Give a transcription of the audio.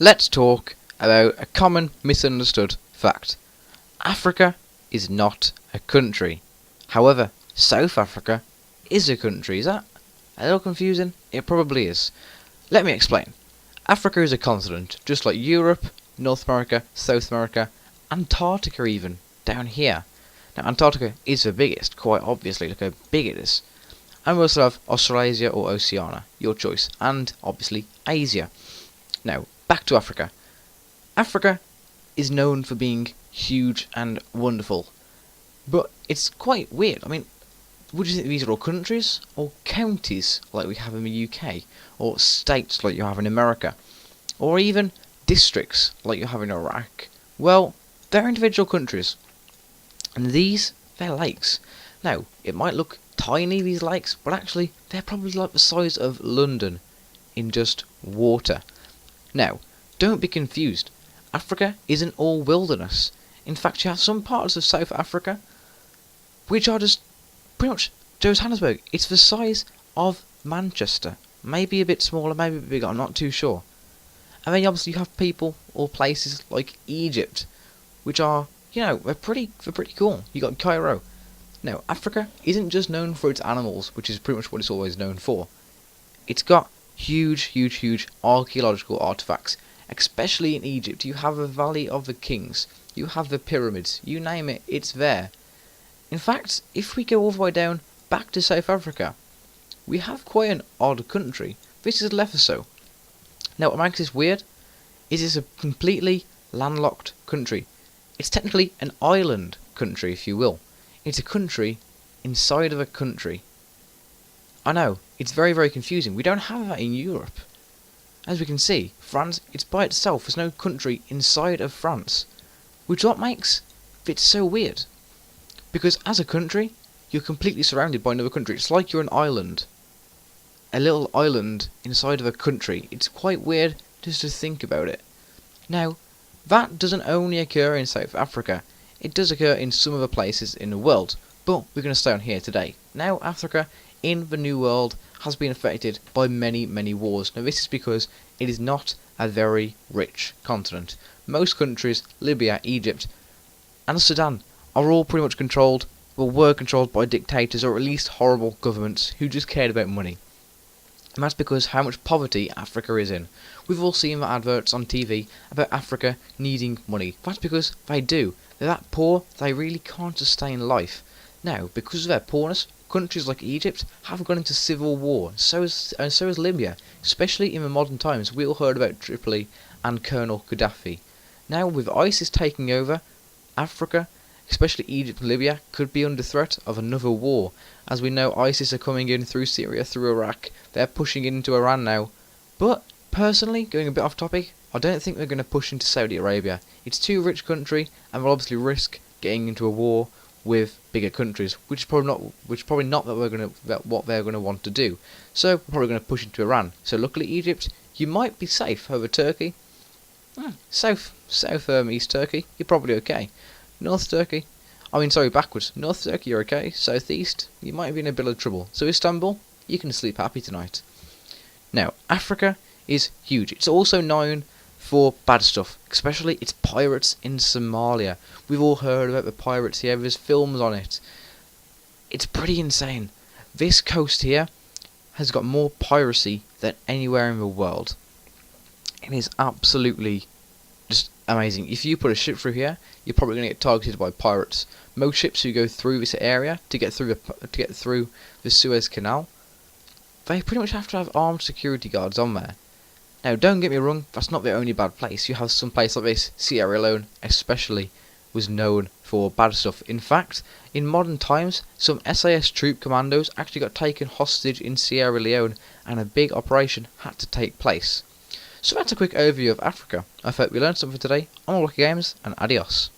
let's talk about a common misunderstood fact. Africa is not a country. However, South Africa is a country. Is that a little confusing? It probably is. Let me explain. Africa is a continent, just like Europe, North America, South America, Antarctica even, down here. Now Antarctica is the biggest, quite obviously, look how big it is. And we also have Australasia or Oceania, your choice, and obviously Asia. Now, back to Africa. Africa is known for being huge and wonderful, but it's quite weird. I mean, would you think these are all countries, or counties like we have in the UK, or states like you have in America, or even districts like you have in Iraq? Well, they're individual countries, and they're lakes. Now, it might look tiny, these lakes, but actually they're probably like the size of London in just water. Now, don't be confused. Africa isn't all wilderness. In fact, you have some parts of South Africa which are just pretty much Johannesburg. It's the size of Manchester. Maybe a bit smaller, maybe a bit bigger, I'm not too sure. And then obviously you have people or places like Egypt, which are, they're pretty cool. You got Cairo. Now, Africa isn't just known for its animals, which is pretty much what it's always known for. It's got huge archaeological artifacts, especially in Egypt. You have the Valley of the Kings, you have the pyramids, you name it, it's there. In fact, if we go all the way down back to South Africa, we have quite an odd country. This is Lesotho. Now, what makes this weird is it's a completely landlocked country. It's technically an island country, if you will. It's a country inside of a country. I know, it's very confusing. We don't have that in Europe. As we can see, France, it's by itself. There's no country inside of France. Which what makes it so weird. Because as a country, you're completely surrounded by another country. It's like you're an island. A little island inside of a country. It's quite weird just to think about it. Now, that doesn't only occur in South Africa. It does occur in some other places in the world, but we're going to stay on here today. Now, Africa in the New World has been affected by many wars. Now, this is because it is not a very rich continent. Most countries, Libya, Egypt, and Sudan, are all pretty much controlled, or were controlled by dictators, or at least horrible governments who just cared about money. And that's because how much poverty Africa is in. We've all seen the adverts on TV about Africa needing money. That's because they do. They're that poor, they really can't sustain life. Now, because of their poorness, countries like Egypt have gone into civil war. So is Libya. Especially in the modern times, we all heard about Tripoli and Colonel Gaddafi. Now, with ISIS taking over, Africa, especially Egypt and Libya, could be under threat of another war. As we know, ISIS are coming in through Syria, through Iraq. They're pushing into Iran now. But, personally, going a bit off topic, I don't think they're going to push into Saudi Arabia. It's too rich country, and will obviously risk getting into a war with bigger countries, which is probably not what they're going to want to do. So, we're probably going to push into Iran. So, luckily, Egypt, you might be safe over Turkey. South East Turkey, you're probably okay. North Turkey, backwards. North Turkey, you're okay. Southeast, you might be in a bit of trouble. So Istanbul, you can sleep happy tonight. Now, Africa is huge. It's also known for bad stuff, especially its pirates in Somalia. We've all heard about the pirates here. There's films on it. It's pretty insane. This coast here has got more piracy than anywhere in the world. It is absolutely just amazing. If you put a ship through here, you're probably going to get targeted by pirates. Most ships who go through this area to get through the Suez Canal, they pretty much have to have armed security guards on there. Now, don't get me wrong, that's not the only bad place. You have some place like this, Sierra Leone especially, was known for bad stuff. In fact, in modern times, some SAS troop commandos actually got taken hostage in Sierra Leone, and a big operation had to take place. So that's a quick overview of Africa. I hope you learned something today. I'm Lucky Games, and adios.